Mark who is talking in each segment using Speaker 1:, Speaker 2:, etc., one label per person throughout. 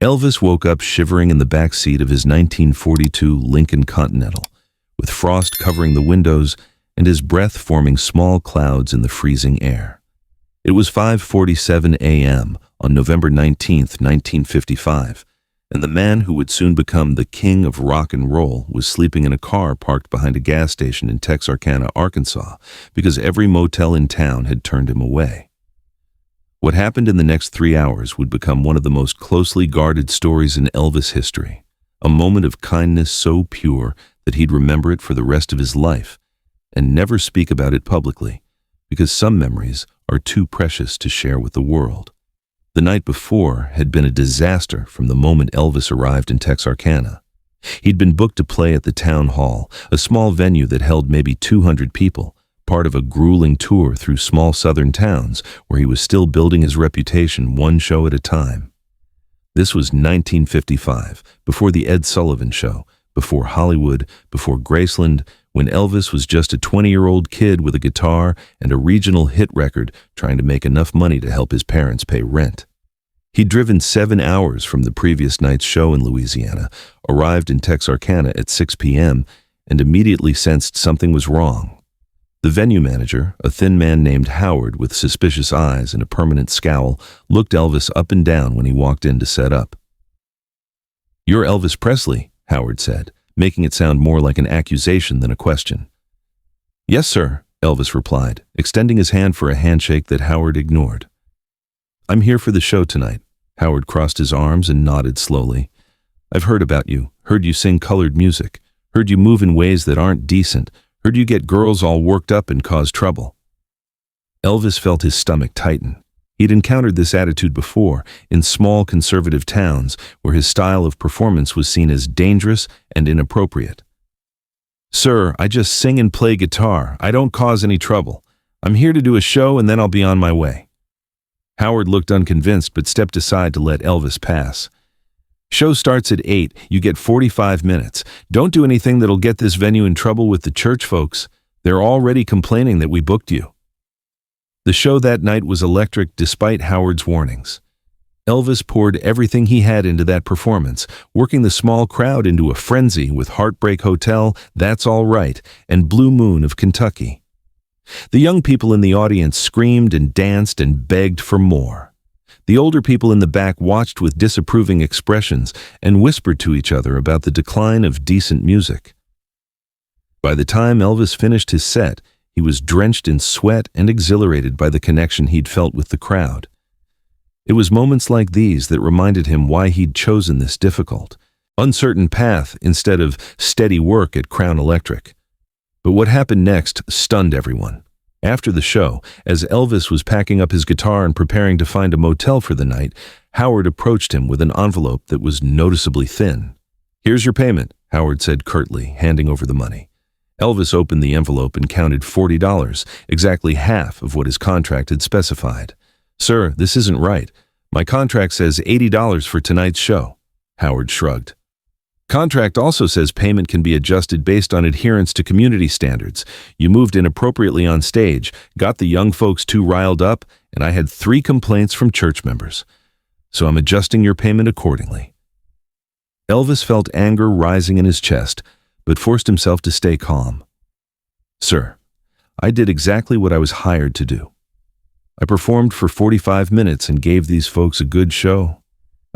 Speaker 1: Elvis woke up shivering in the back seat of his 1942 Lincoln Continental, with frost covering the windows and his breath forming small clouds in the freezing air. It was 5:47 a.m. on November 19, 1955, and the man who would soon become the king of rock and roll was sleeping in a car parked behind a gas station in Texarkana, Arkansas, because every motel in town had turned him away. What happened in the next 3 hours would become one of the most closely guarded stories in Elvis history, a moment of kindness so pure that he'd remember it for the rest of his life and never speak about it publicly, because some memories are too precious to share with the world. The night before had been a disaster from the moment Elvis arrived in Texarkana. He'd been booked to play at the town hall, a small venue that held maybe 200 people, part of a grueling tour through small southern towns where he was still building his reputation one show at a time. This was 1955, before the Ed Sullivan Show, before Hollywood, before Graceland, when Elvis was just a 20-year-old kid with a guitar and a regional hit record trying to make enough money to help his parents pay rent. He'd driven 7 hours from the previous night's show in Louisiana, arrived in Texarkana at 6 p.m., and immediately sensed something was wrong. The venue manager, a thin man named Howard with suspicious eyes and a permanent scowl, looked Elvis up and down when he walked in to set up. "You're Elvis Presley," Howard said, making it sound more like an accusation than a question. "Yes, sir," Elvis replied, extending his hand for a handshake that Howard ignored. "I'm here for the show tonight." Howard crossed his arms and nodded slowly. "I've heard about you, heard you sing colored music, heard you move in ways that aren't decent, heard you get girls all worked up and cause trouble." Elvis felt his stomach tighten. He'd encountered this attitude before, in small conservative towns where his style of performance was seen as dangerous and inappropriate. "Sir, I just sing and play guitar. I don't cause any trouble. I'm here to do a show and then I'll be on my way." Howard looked unconvinced but stepped aside to let Elvis pass. "Show starts at 8. You get 45 minutes. Don't do anything that'll get this venue in trouble with the church folks. They're already complaining that we booked you." The show that night was electric despite Howard's warnings. Elvis poured everything he had into that performance, working the small crowd into a frenzy with Heartbreak Hotel, That's All Right, and Blue Moon of Kentucky. The young people in the audience screamed and danced and begged for more. The older people in the back watched with disapproving expressions and whispered to each other about the decline of decent music. By the time Elvis finished his set, he was drenched in sweat and exhilarated by the connection he'd felt with the crowd. It was moments like these that reminded him why he'd chosen this difficult, uncertain path instead of steady work at Crown Electric. But what happened next stunned everyone. After the show, as Elvis was packing up his guitar and preparing to find a motel for the night, Howard approached him with an envelope that was noticeably thin. "Here's your payment," Howard said curtly, handing over the money. Elvis opened the envelope and counted $40, exactly half of what his contract had specified. "Sir, this isn't right. My contract says $80 for tonight's show." Howard shrugged. "Contract also says payment can be adjusted based on adherence to community standards. You moved inappropriately on stage, got the young folks too riled up, and I had 3 complaints from church members. So I'm adjusting your payment accordingly." Elvis felt anger rising in his chest, but forced himself to stay calm. "Sir, I did exactly what I was hired to do. I performed for 45 minutes and gave these folks a good show.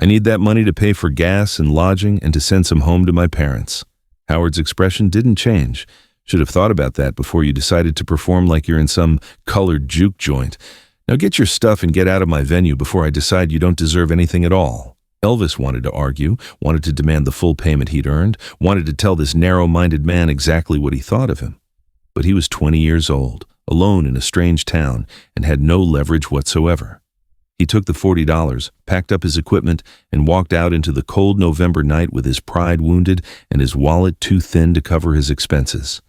Speaker 1: I need that money to pay for gas and lodging and to send some home to my parents." Howard's expression didn't change. "Should have thought about that before you decided to perform like you're in some colored juke joint. Now get your stuff and get out of my venue before I decide you don't deserve anything at all." Elvis wanted to argue, wanted to demand the full payment he'd earned, wanted to tell this narrow-minded man exactly what he thought of him. But he was 20 years old, alone in a strange town, and had no leverage whatsoever. He took the $40, packed up his equipment, and walked out into the cold November night with his pride wounded and his wallet too thin to cover his expenses.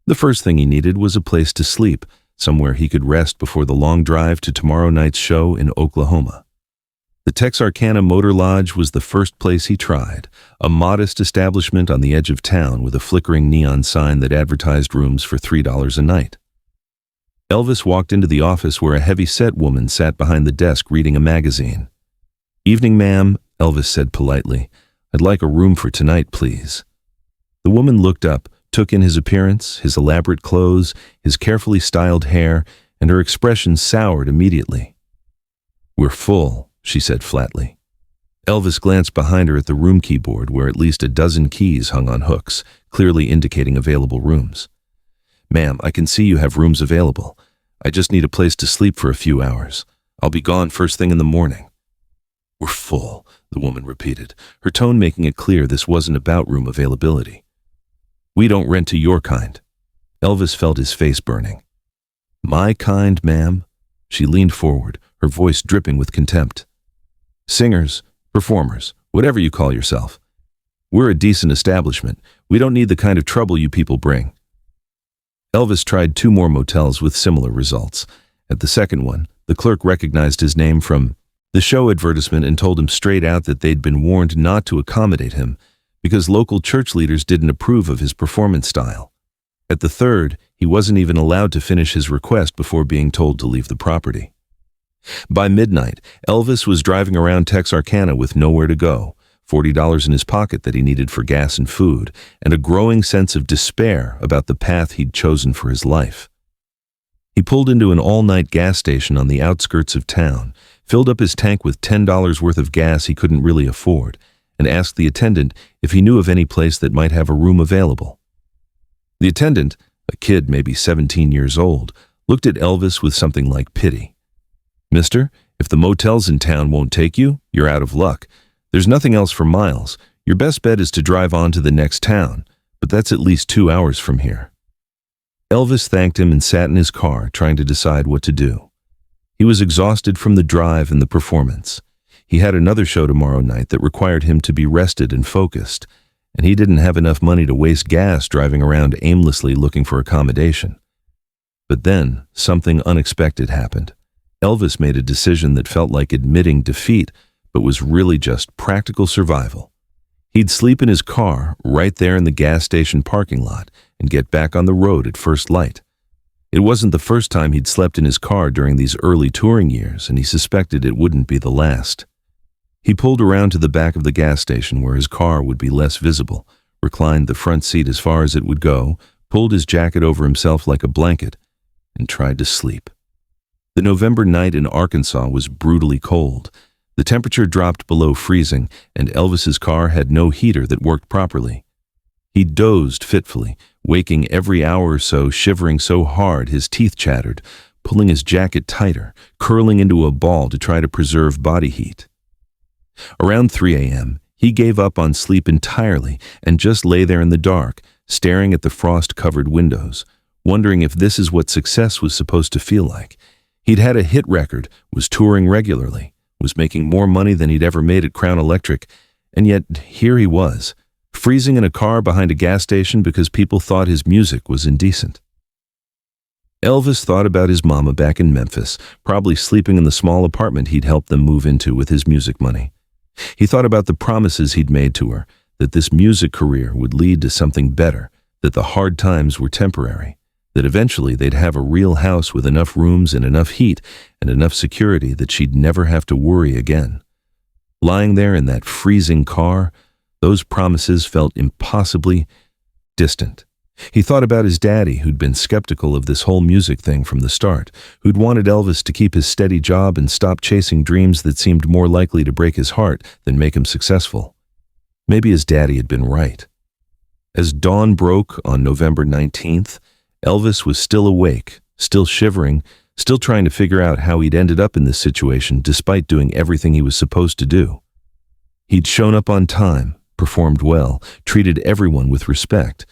Speaker 1: The first thing he needed was a place to sleep, somewhere he could rest before the long drive to tomorrow night's show in Oklahoma. The Texarkana Motor Lodge was the first place he tried, a modest establishment on the edge of town with a flickering neon sign that advertised rooms for $3 a night. Elvis walked into the office where a heavy-set woman sat behind the desk reading a magazine. "Evening, ma'am. Elvis said politely. "I'd like a room for tonight, please." The woman looked up, took in his appearance, his elaborate clothes, his carefully styled hair, and her expression soured immediately. "We're full," she said flatly. Elvis glanced behind her at the room keyboard where at least a dozen keys hung on hooks, clearly indicating available rooms. "Ma'am, I can see you have rooms available. I just need a place to sleep for a few hours. I'll be gone first thing in the morning." "We're full," the woman repeated, her tone making it clear this wasn't about room availability. "We don't rent to your kind." Elvis felt his face burning. "My kind, ma'am?" She leaned forward, her voice dripping with contempt. "Singers, performers, whatever you call yourself. We're a decent establishment. We don't need the kind of trouble you people bring." Elvis tried 2 more motels with similar results. At the second one, the clerk recognized his name from the show advertisement and told him straight out that they'd been warned not to accommodate him because local church leaders didn't approve of his performance style. At the third, he wasn't even allowed to finish his request before being told to leave the property. By midnight, Elvis was driving around Texarkana with nowhere to go, $40 in his pocket that he needed for gas and food, and a growing sense of despair about the path he'd chosen for his life. He pulled into an all-night gas station on the outskirts of town, filled up his tank with $10 worth of gas he couldn't really afford, and asked the attendant if he knew of any place that might have a room available. The attendant, a kid maybe 17 years old, looked at Elvis with something like pity. "Mister, if the motels in town won't take you, you're out of luck. There's nothing else for miles. Your best bet is to drive on to the next town, but that's at least 2 hours from here." Elvis thanked him and sat in his car, trying to decide what to do. He was exhausted from the drive and the performance. He had another show tomorrow night that required him to be rested and focused, and he didn't have enough money to waste gas driving around aimlessly looking for accommodation. But then, something unexpected happened. Elvis made a decision that felt like admitting defeat, but was really just practical survival. He'd sleep in his car right there in the gas station parking lot and get back on the road at first light. It wasn't the first time he'd slept in his car during these early touring years, and he suspected it wouldn't be the last. He pulled around to the back of the gas station where his car would be less visible, reclined the front seat as far as it would go, pulled his jacket over himself like a blanket, and tried to sleep. The November night in Arkansas was brutally cold. The temperature dropped below freezing, and Elvis's car had no heater that worked properly. He dozed fitfully, waking every hour or so, shivering so hard his teeth chattered, pulling his jacket tighter, curling into a ball to try to preserve body heat. Around 3 a.m., he gave up on sleep entirely and just lay there in the dark, staring at the frost-covered windows, wondering if this is what success was supposed to feel like. He'd had a hit record, was touring regularly, was making more money than he'd ever made at Crown Electric, and yet here he was, freezing in a car behind a gas station because people thought his music was indecent. Elvis thought about his mama back in Memphis, probably sleeping in the small apartment he'd helped them move into with his music money. He thought about the promises he'd made to her, that this music career would lead to something better, that the hard times were temporary, that eventually they'd have a real house with enough rooms and enough heat and enough security that she'd never have to worry again. Lying there in that freezing car, those promises felt impossibly distant. He thought about his daddy, who'd been skeptical of this whole music thing from the start, who'd wanted Elvis to keep his steady job and stop chasing dreams that seemed more likely to break his heart than make him successful. Maybe his daddy had been right. As dawn broke on November 19th, Elvis was still awake, still shivering, still trying to figure out how he'd ended up in this situation despite doing everything he was supposed to do. He'd shown up on time, performed well, treated everyone with respect,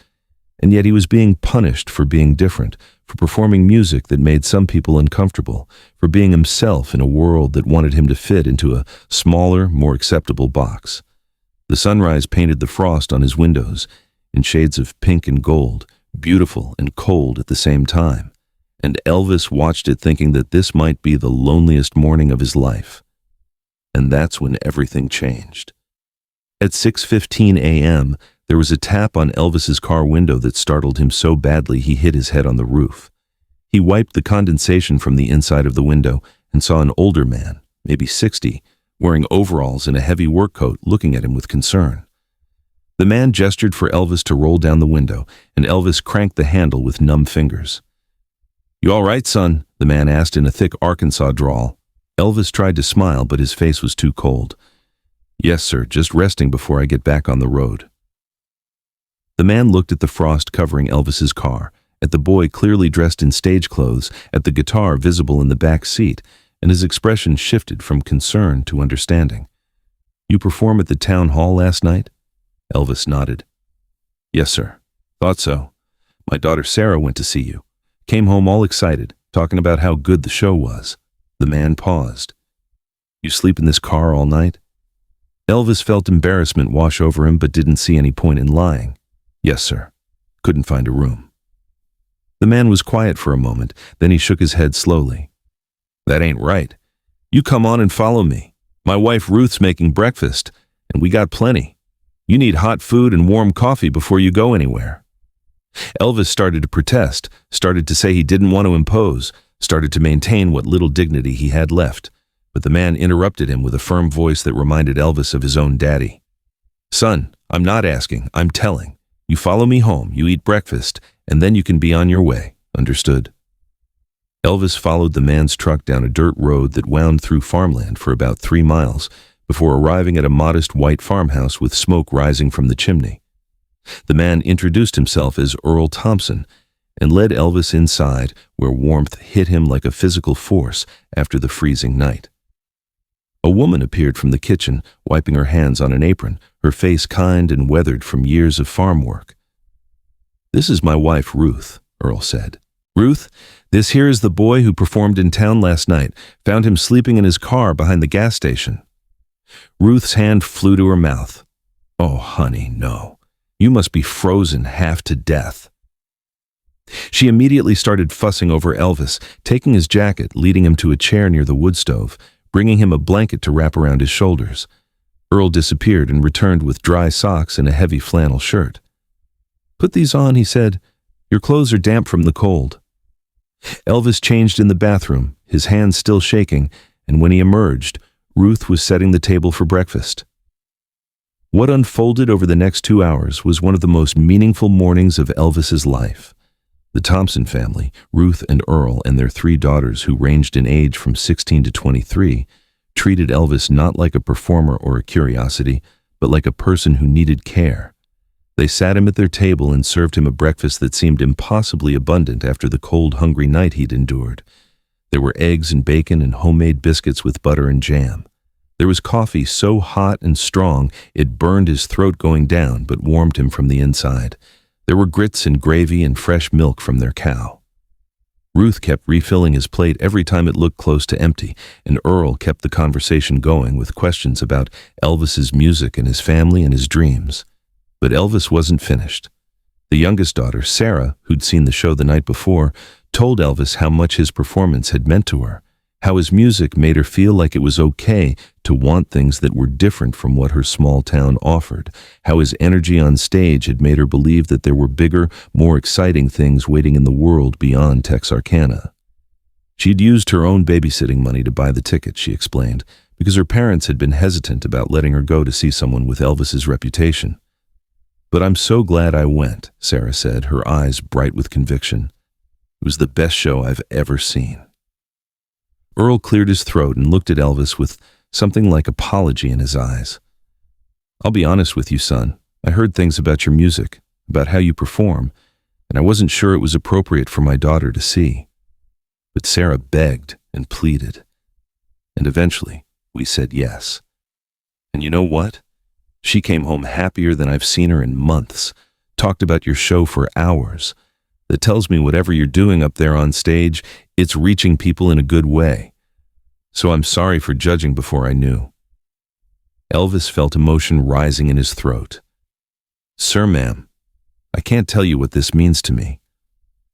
Speaker 1: and yet he was being punished for being different, for performing music that made some people uncomfortable, for being himself in a world that wanted him to fit into a smaller, more acceptable box. The sunrise painted the frost on his windows in shades of pink and gold, beautiful and cold at the same time, and Elvis watched it thinking that this might be the loneliest morning of his life. And that's when everything changed. At 6:15 a.m., there was a tap on Elvis's car window that startled him so badly he hit his head on the roof. He wiped the condensation from the inside of the window and saw an older man, maybe 60, wearing overalls and a heavy work coat, looking at him with concern. The man gestured for Elvis to roll down the window, and Elvis cranked the handle with numb fingers. "You all right, son?" the man asked in a thick Arkansas drawl. Elvis tried to smile, but his face was too cold. "Yes, sir, just resting before I get back on the road." The man looked at the frost covering Elvis's car, at the boy clearly dressed in stage clothes, at the guitar visible in the back seat, and his expression shifted from concern to understanding. "You perform at the town hall last night?" Elvis nodded. "Yes, sir. Thought so. My daughter Sarah went to see you. Came home all excited, talking about how good the show was." The man paused. "You sleep in this car all night?" Elvis felt embarrassment wash over him but didn't see any point in lying. "Yes, sir. Couldn't find a room." The man was quiet for a moment, then he shook his head slowly. "That ain't right. You come on and follow me. My wife Ruth's making breakfast, and we got plenty. You need hot food and warm coffee before you go anywhere." Elvis started to protest, started to say he didn't want to impose, started to maintain what little dignity he had left, but the man interrupted him with a firm voice that reminded Elvis of his own daddy. "Son, I'm not asking, I'm telling. You follow me home, you eat breakfast, and then you can be on your way. Understood?" Elvis followed the man's truck down a dirt road that wound through farmland for about 3 miles before arriving at a modest white farmhouse with smoke rising from the chimney. The man introduced himself as Earl Thompson and led Elvis inside, where warmth hit him like a physical force after the freezing night. A woman appeared from the kitchen, wiping her hands on an apron, her face kind and weathered from years of farm work. "This is my wife, Ruth," Earl said. "Ruth, this here is the boy who performed in town last night. Found him sleeping in his car behind the gas station." Ruth's hand flew to her mouth. "Oh, honey, no. You must be frozen half to death." She immediately started fussing over Elvis, taking his jacket, leading him to a chair near the wood stove, bringing him a blanket to wrap around his shoulders. Earl disappeared and returned with dry socks and a heavy flannel shirt. "Put these on," he said. "Your clothes are damp from the cold." Elvis changed in the bathroom, his hands still shaking, and when he emerged, Ruth was setting the table for breakfast. What unfolded over the next 2 hours was one of the most meaningful mornings of Elvis's life. The Thompson family, Ruth and Earl and their 3 daughters who ranged in age from 16 to 23, treated Elvis not like a performer or a curiosity, but like a person who needed care. They sat him at their table and served him a breakfast that seemed impossibly abundant after the cold, hungry night he'd endured. There were eggs and bacon and homemade biscuits with butter and jam. There was coffee so hot and strong it burned his throat going down but warmed him from the inside. There were grits and gravy and fresh milk from their cow. Ruth kept refilling his plate every time it looked close to empty, and Earl kept the conversation going with questions about Elvis's music and his family and his dreams. But Elvis wasn't finished. The youngest daughter, Sarah, who'd seen the show the night before, told Elvis how much his performance had meant to her, how his music made her feel like it was okay to want things that were different from what her small town offered, how his energy on stage had made her believe that there were bigger, more exciting things waiting in the world beyond Texarkana. She'd used her own babysitting money to buy the ticket, she explained, because her parents had been hesitant about letting her go to see someone with Elvis's reputation. "But I'm so glad I went," Sarah said, her eyes bright with conviction. "It was the best show I've ever seen." Earl cleared his throat and looked at Elvis with something like apology in his eyes. "I'll be honest with you, son. I heard things about your music, about how you perform, and I wasn't sure it was appropriate for my daughter to see." But Sarah begged and pleaded. And eventually, we said yes. And you know what? She came home happier than I've seen her in months, talked about your show for hours. That tells me whatever you're doing up there on stage, it's reaching people in a good way. So I'm sorry for judging before I knew. Elvis felt emotion rising in his throat. "Sir, ma'am, I can't tell you what this means to me.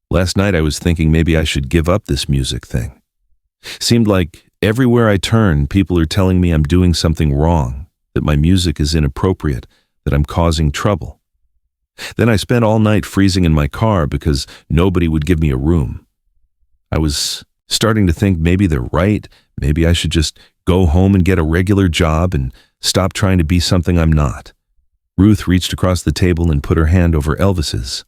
Speaker 1: Last night I was thinking maybe I should give up this music thing. Seemed like everywhere I turn, people are telling me I'm doing something wrong, that my music is inappropriate, that I'm causing trouble. Then I spent all night freezing in my car because nobody would give me a room. I was starting to think maybe they're right, maybe I should just Go home and get a regular job and stop trying to be something I'm not." Ruth reached across the table and put her hand over Elvis's.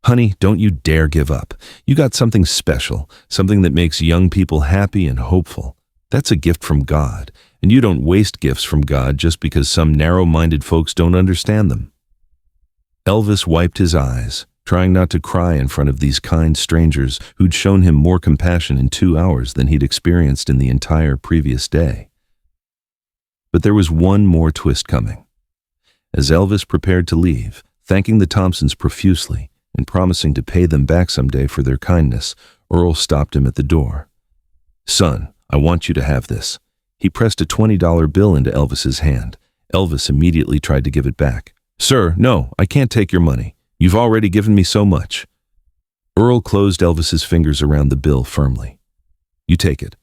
Speaker 1: "Honey, don't you dare give up. You got something special, something that makes young people happy and hopeful. That's a gift from God, and you don't waste gifts from God just because some narrow-minded folks don't understand them." Elvis wiped his eyes, trying not to cry in front of these kind strangers who'd shown him more compassion in 2 hours than he'd experienced in the entire previous day. But there was one more twist coming. As Elvis prepared to leave, thanking the Thompsons profusely and promising to pay them back someday for their kindness, Earl stopped him at the door. "Son, I want you to have this." He pressed a $20 bill into Elvis's hand. Elvis immediately tried to give it back. "Sir, no, I can't take your money. You've already given me so much." Earl closed Elvis's fingers around the bill firmly. "You take it.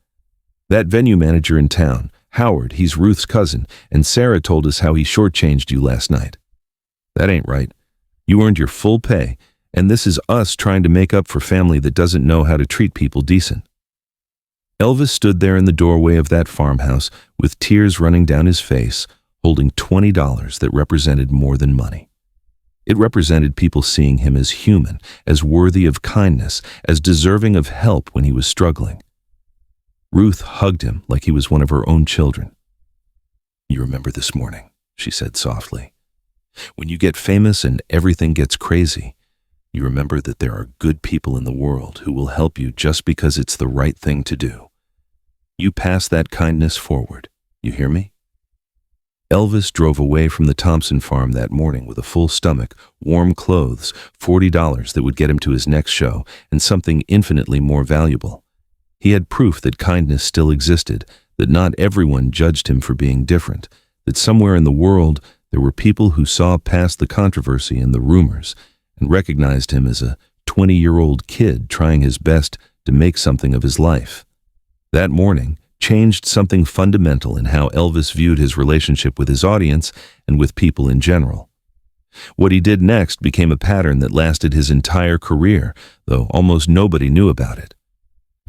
Speaker 1: That venue manager in town, Howard, he's Ruth's cousin, and Sarah told us how he shortchanged you last night. That ain't right. You earned your full pay, and this is us trying to make up for family that doesn't know how to treat people decent." Elvis stood there in the doorway of that farmhouse with tears running down his face, holding $20 that represented more than money. It represented people seeing him as human, as worthy of kindness, as deserving of help when he was struggling. Ruth hugged him like he was one of her own children. "You remember this morning," she said softly. "When you get famous and everything gets crazy, you remember that there are good people in the world who will help you just because it's the right thing to do. You pass that kindness forward. You hear me?" Elvis drove away from the Thompson farm that morning with a full stomach, warm clothes, $40 that would get him to his next show, and something infinitely more valuable. He had proof that kindness still existed, that not everyone judged him for being different, that somewhere in the world there were people who saw past the controversy and the rumors and recognized him as a 20-year-old kid trying his best to make something of his life. That morning changed something fundamental in how Elvis viewed his relationship with his audience and with people in general. What he did next became a pattern that lasted his entire career, though almost nobody knew about it.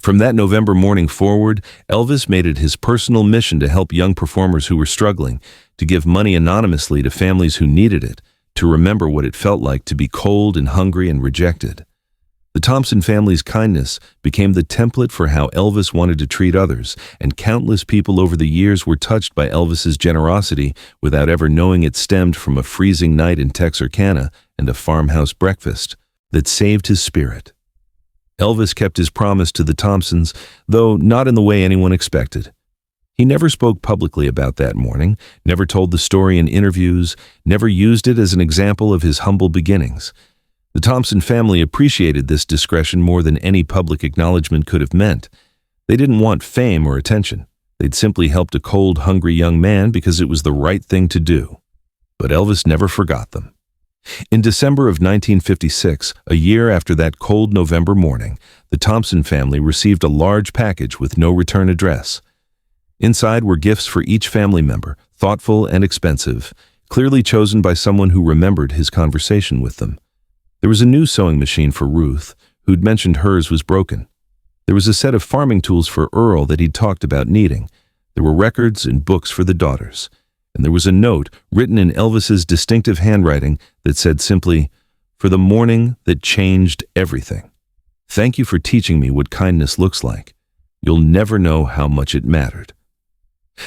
Speaker 1: From that November morning forward, Elvis made it his personal mission to help young performers who were struggling, to give money anonymously to families who needed it, to remember what it felt like to be cold and hungry and rejected. The Thompson family's kindness became the template for how Elvis wanted to treat others, and countless people over the years were touched by Elvis's generosity without ever knowing it stemmed from a freezing night in Texarkana and a farmhouse breakfast that saved his spirit. Elvis kept his promise to the Thompsons, though not in the way anyone expected. He never spoke publicly about that morning, never told the story in interviews, never used it as an example of his humble beginnings. The Thompson family appreciated this discretion more than any public acknowledgement could have meant. They didn't want fame or attention. They'd simply helped a cold, hungry young man because it was the right thing to do. But Elvis never forgot them. In December of 1956, a year after that cold November morning, the Thompson family received a large package with no return address. Inside were gifts for each family member, thoughtful and expensive, clearly chosen by someone who remembered his conversation with them. There was a new sewing machine for Ruth, who'd mentioned hers was broken. There was a set of farming tools for Earl that he'd talked about needing. There were records and books for the daughters. And there was a note written in Elvis's distinctive handwriting that said simply, "For the morning that changed everything. Thank you for teaching me what kindness looks like. You'll never know how much it mattered."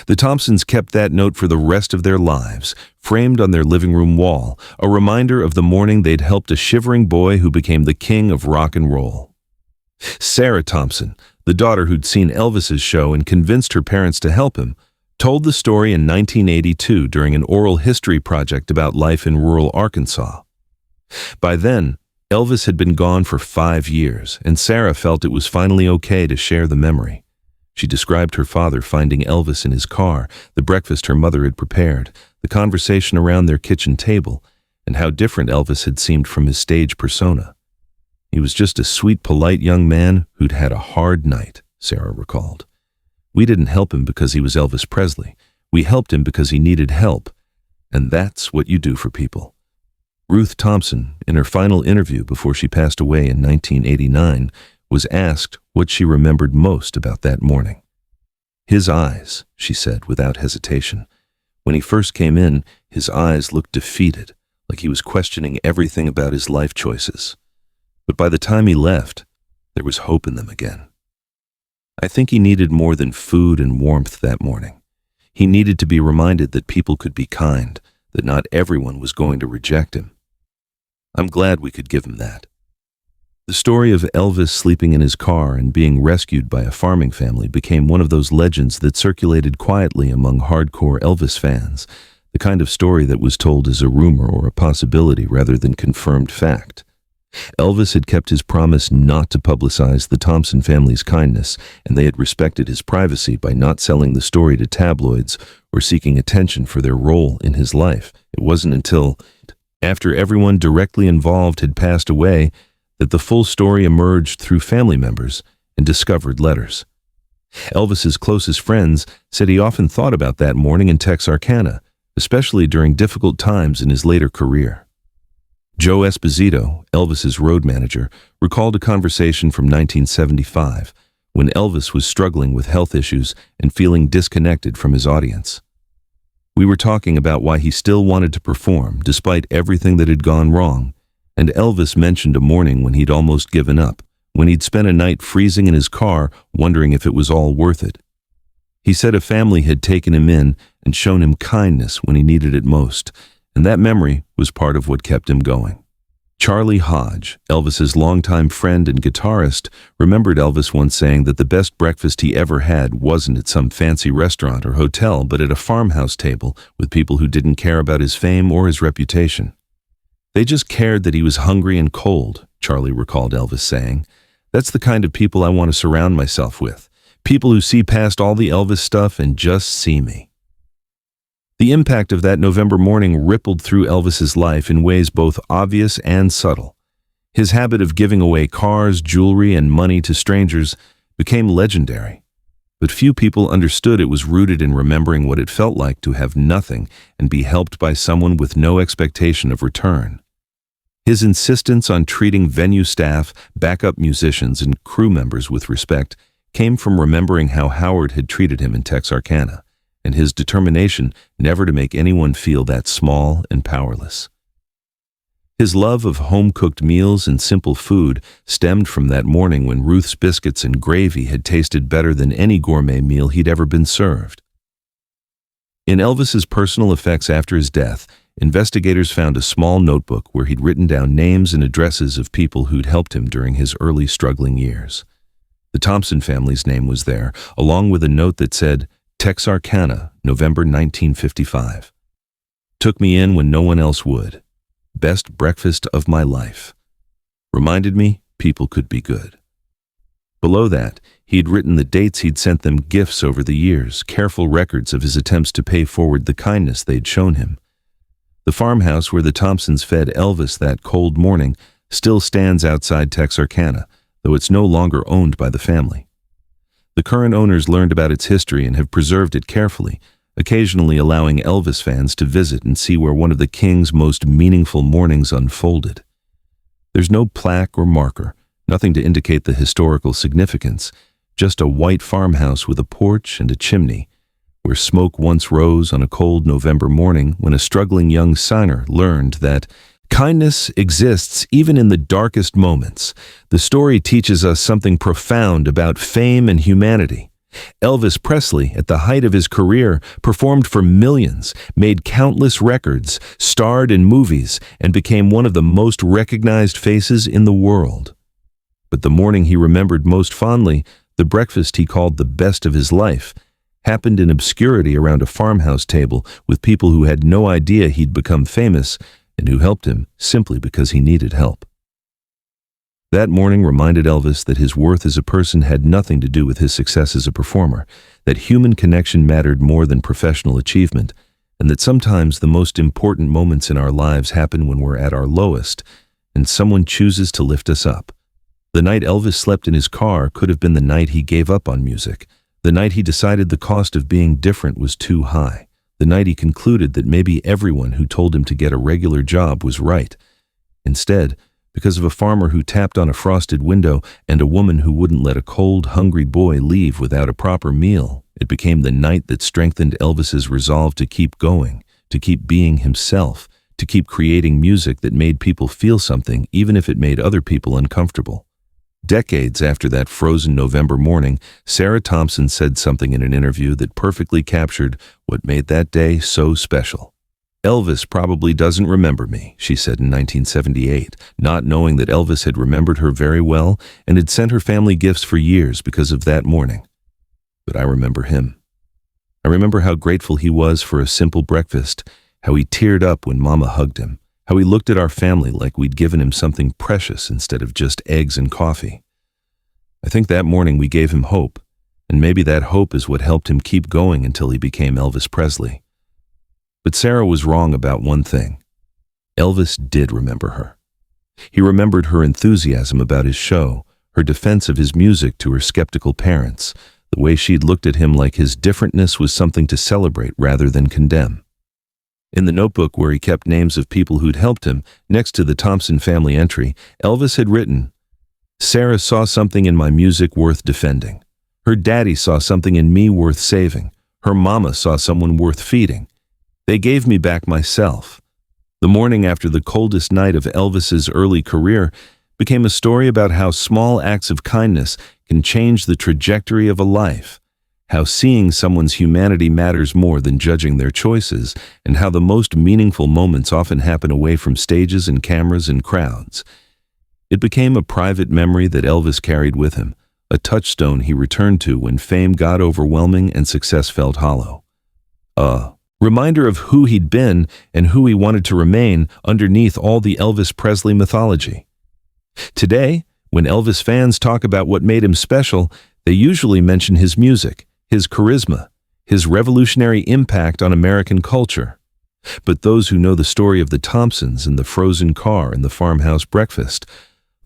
Speaker 1: The Thompsons kept that note for the rest of their lives, framed on their living room wall, a reminder of the morning they'd helped a shivering boy who became the king of rock and roll. Sarah Thompson, the daughter who'd seen Elvis's show and convinced her parents to help him, told the story in 1982 during an oral history project about life in rural Arkansas. By then, Elvis had been gone for 5 years, and Sarah felt it was finally okay to share the memory. She described her father finding Elvis in his car, the breakfast her mother had prepared, the conversation around their kitchen table, and how different Elvis had seemed from his stage persona. He was just a sweet, polite young man who'd had a hard night, Sarah recalled. We didn't help him because he was Elvis Presley. We helped him because he needed help. And that's what you do for people. Ruth Thompson, in her final interview before she passed away in 1989, was asked what she remembered most about that morning. His eyes, she said without hesitation. When he first came in, his eyes looked defeated, like he was questioning everything about his life choices. But by the time he left, there was hope in them again. I think he needed more than food and warmth that morning. He needed to be reminded that people could be kind, that not everyone was going to reject him. I'm glad we could give him that. The story of Elvis sleeping in his car and being rescued by a farming family became one of those legends that circulated quietly among hardcore Elvis fans, the kind of story that was told as a rumor or a possibility rather than confirmed fact. Elvis had kept his promise not to publicize the Thompson family's kindness, and they had respected his privacy by not selling the story to tabloids or seeking attention for their role in his life. It wasn't until after everyone directly involved had passed away that the full story emerged through family members and discovered letters. Elvis's closest friends said he often thought about that morning in Texarkana, especially during difficult times in his later career. Joe Esposito, Elvis's road manager, recalled a conversation from 1975 when Elvis was struggling with health issues and feeling disconnected from his audience. We were talking about why he still wanted to perform despite everything that had gone wrong, and Elvis mentioned a morning when he'd almost given up, when he'd spent a night freezing in his car wondering if it was all worth it. He said a family had taken him in and shown him kindness when he needed it most, and that memory was part of what kept him going. Charlie Hodge, Elvis's longtime friend and guitarist, remembered Elvis once saying that the best breakfast he ever had wasn't at some fancy restaurant or hotel, but at a farmhouse table with people who didn't care about his fame or his reputation. They just cared that he was hungry and cold, Charlie recalled Elvis saying. That's the kind of people I want to surround myself with. People who see past all the Elvis stuff and just see me. The impact of that November morning rippled through Elvis's life in ways both obvious and subtle. His habit of giving away cars, jewelry, and money to strangers became legendary. But few people understood it was rooted in remembering what it felt like to have nothing and be helped by someone with no expectation of return. His insistence on treating venue staff, backup musicians, and crew members with respect came from remembering how Howard had treated him in Texarkana, and his determination never to make anyone feel that small and powerless. His love of home-cooked meals and simple food stemmed from that morning when Ruth's biscuits and gravy had tasted better than any gourmet meal he'd ever been served. In Elvis's personal effects after his death, investigators found a small notebook where he'd written down names and addresses of people who'd helped him during his early struggling years. The Thompson family's name was there, along with a note that said, Texarkana, November 1955. Took me in when no one else would. Best breakfast of my life. Reminded me people could be good. Below that, he'd written the dates he'd sent them gifts over the years, careful records of his attempts to pay forward the kindness they'd shown him. The farmhouse where the Thompsons fed Elvis that cold morning still stands outside Texarkana, though it's no longer owned by the family. The current owners learned about its history and have preserved it carefully, occasionally allowing Elvis fans to visit and see where one of the King's most meaningful mornings unfolded. There's no plaque or marker, nothing to indicate the historical significance, just a white farmhouse with a porch and a chimney, where smoke once rose on a cold November morning when a struggling young signer learned that kindness exists even in the darkest moments. The story teaches us something profound about fame and humanity. Elvis Presley, at the height of his career, performed for millions, made countless records, starred in movies, and became one of the most recognized faces in the world. But the morning he remembered most fondly, the breakfast he called the best of his life, happened in obscurity around a farmhouse table with people who had no idea he'd become famous and who helped him simply because he needed help. That morning reminded Elvis that his worth as a person had nothing to do with his success as a performer, that human connection mattered more than professional achievement, and that sometimes the most important moments in our lives happen when we're at our lowest, and someone chooses to lift us up. The night Elvis slept in his car could have been the night he gave up on music, the night he decided the cost of being different was too high, the night he concluded that maybe everyone who told him to get a regular job was right. Instead, because of a farmer who tapped on a frosted window and a woman who wouldn't let a cold, hungry boy leave without a proper meal. It became the night that strengthened Elvis's resolve to keep going, to keep being himself, to keep creating music that made people feel something even if it made other people uncomfortable. Decades after that frozen November morning, Sarah Thompson said something in an interview that perfectly captured what made that day so special. "Elvis probably doesn't remember me," she said in 1978, not knowing that Elvis had remembered her very well and had sent her family gifts for years because of that morning. "But I remember him. I remember how grateful he was for a simple breakfast, how he teared up when Mama hugged him, how he looked at our family like we'd given him something precious instead of just eggs and coffee. I think that morning we gave him hope, and maybe that hope is what helped him keep going until he became Elvis Presley." But Sarah was wrong about one thing. Elvis did remember her. He remembered her enthusiasm about his show, her defense of his music to her skeptical parents, the way she'd looked at him like his differentness was something to celebrate rather than condemn. In the notebook where he kept names of people who'd helped him, next to the Thompson family entry, Elvis had written, "Sarah saw something in my music worth defending. Her daddy saw something in me worth saving. Her mama saw someone worth feeding. They gave me back myself." The morning after the coldest night of Elvis's early career became a story about how small acts of kindness can change the trajectory of a life, how seeing someone's humanity matters more than judging their choices, and how the most meaningful moments often happen away from stages and cameras and crowds. It became a private memory that Elvis carried with him, a touchstone he returned to when fame got overwhelming and success felt hollow. A reminder of who he'd been and who he wanted to remain underneath all the Elvis Presley mythology. Today, when Elvis fans talk about what made him special, they usually mention his music, his charisma, his revolutionary impact on American culture. But those who know the story of the Thompsons and the frozen car and the farmhouse breakfast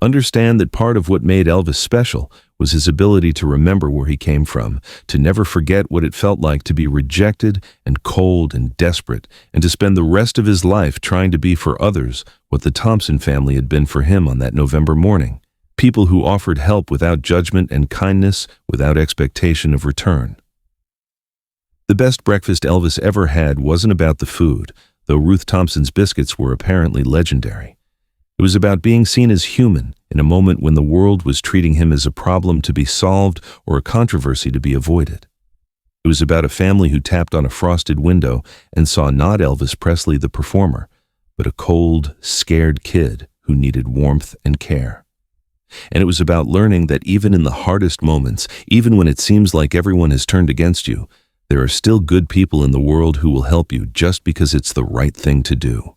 Speaker 1: understand that part of what made Elvis special was his ability to remember where he came from, to never forget what it felt like to be rejected and cold and desperate, and to spend the rest of his life trying to be for others what the Thompson family had been for him on that November morning. People who offered help without judgment and kindness without expectation of return. The best breakfast Elvis ever had wasn't about the food, though Ruth Thompson's biscuits were apparently legendary. It was about being seen as human in a moment when the world was treating him as a problem to be solved or a controversy to be avoided. It was about a family who tapped on a frosted window and saw not Elvis Presley the performer, but a cold, scared kid who needed warmth and care. And it was about learning that even in the hardest moments, even when it seems like everyone has turned against you, there are still good people in the world who will help you just because it's the right thing to do.